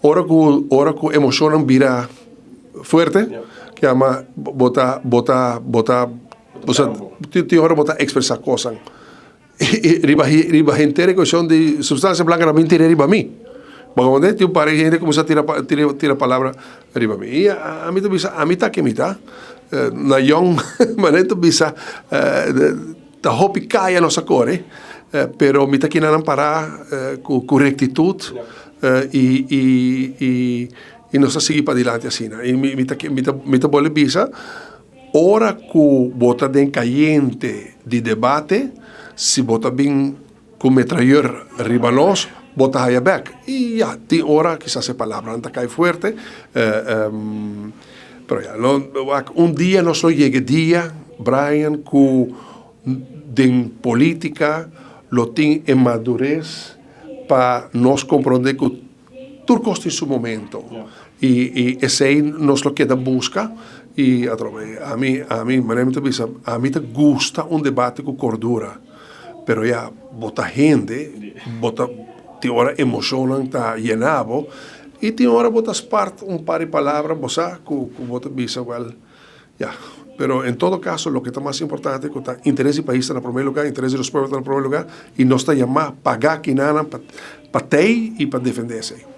Ora que emocionan vira fuerte, que ama bota, o sea, ti ora bota expressar cosas. Riba gente que son de sustancia blanca na mentira riba mí. Porque tem parece gente começa a tirar palavra riba mí. E a mim também a mim tá que me tá. Na young maneira bisa da hopi caia nossa core, pero mi tá que não parar com rectitude e nós seguir para adiante assim. E mi tá bole bisa ora que bota den caliente de debate, se bota bem com metralhador riba nós, bota high back. E já, tem hora que se palavra não cai forte. Pero ja, un día no soy llegue día, Brian, que den política lo tiene en madurez para nos comprender que todo costa en su momento. Y ese nos lo queda busca. Y a mí te gusta un debate con cordura. Pero ya, bota gente, te hora emocionan, está llenado. E tem hora botas parte par de palavras, bosa, que bota bisa igual, ya. Pero en todo caso, lo que está más importante es que el interés del país está en el primer lugar, el interés de los pueblos está en el primer lugar, y no está llamado a pagar que nada para ti y para defenderse.